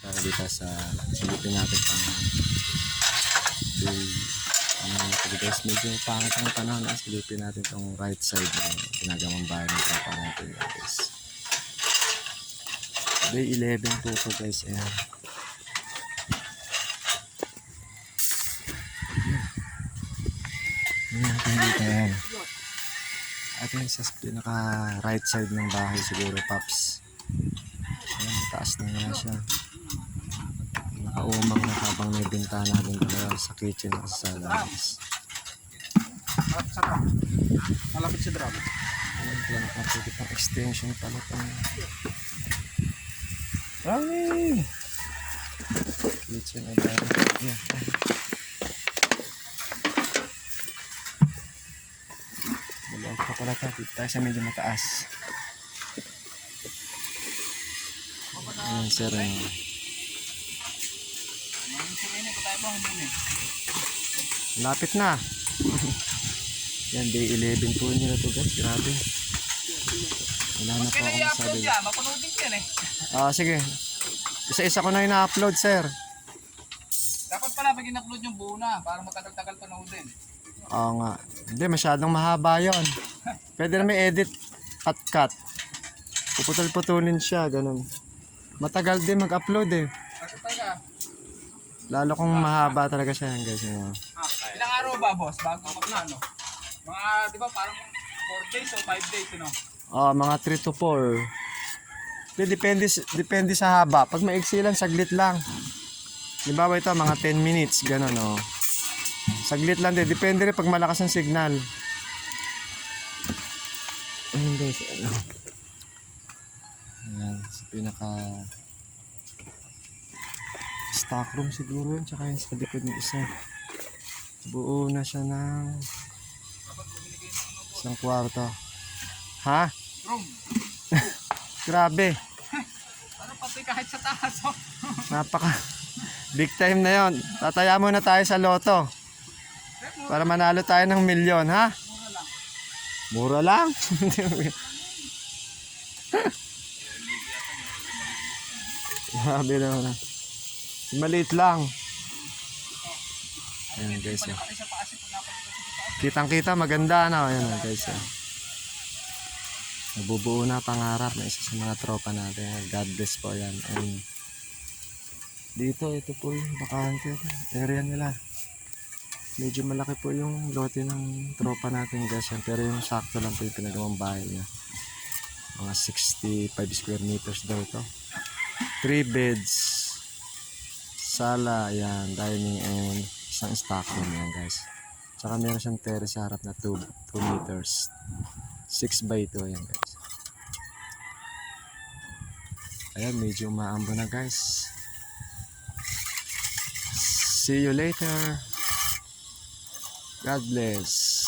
Para dito sa silipin natin pang ano na guys, medyo pangit ang panahon. Silipin natin tong right side ng ginagawang bahay ng tropa natin guys. Day 11 po ito guys. Ayan. Ayan tayo dito. Ayan. At yung sa pinaka right side ng bahay siguro Paps. Ayan, mataas na nga siya. Nakaumang na habang may bintana din talaga sa kitchen at sa labas. Malapit sa drum. Ayan, pinakapagit ang extension pala ito. Rami! Kitchen at ayan. Bulag pa pala ito. Dito tayo sa medyo mataas. Ayan sir. Lapit na. Yan, day 11 po nila to guys. Grabe. Wala na po akong sabi. Mapanoodin ko yan eh. Sige. Isa-isa ko na ina-upload sir. Dapat pala pag in-upload yung buo na para matagal-tagal panoodin. Oo nga. Hindi, masyadong mahaba yun. Pwede na may edit at cut. Puputol-putulin siya, ganun. Matagal din mag-upload eh. Kasi tayo Lalo kung mahaba talaga siya guys. ilang araw ba boss bago mag-ano? Mga di ba parang 4 days o 5 days ano? Mga 3 to 4. Depende sa haba. Pag maiksi lang, saglit lang. Halimbawa ito, mga 10 minutes, ganun oh. Saglit lang din. Depende rin pag malakas ang signal. Ayun guys, ano. Ayan, sa pinaka stock room siguro yun. Tsaka yung sa likod ng isa. Buo na siya ng isang kwarto. Ha? Room. Grabe. Ano pati kahit sa taas oh. Napaka big time na yon. Tataya muna tayo sa loto. Para manalo tayo ng milyon, ha? Mura lang. Grabe naman. Maliit lang. Ayan guys. Kitang-kita maganda na. Ayan guys. Nabubuo na pangarap na isa sa mga tropa natin. God bless po yan. And dito, ito po yung bakante area nila. Medyo malaki po yung lote ng tropa natin guys. Pero yung sakto lang po yung pinagawang bahay niya. Mga 65 square meters daw ito. 3 beds. Sala, yan, dining and isang stock room yan guys. Tsaka meron siyang terrace sa harap na 2 meters. 6 by 2 yan guys. Ayan, medyo maambo na guys. See you later. God bless.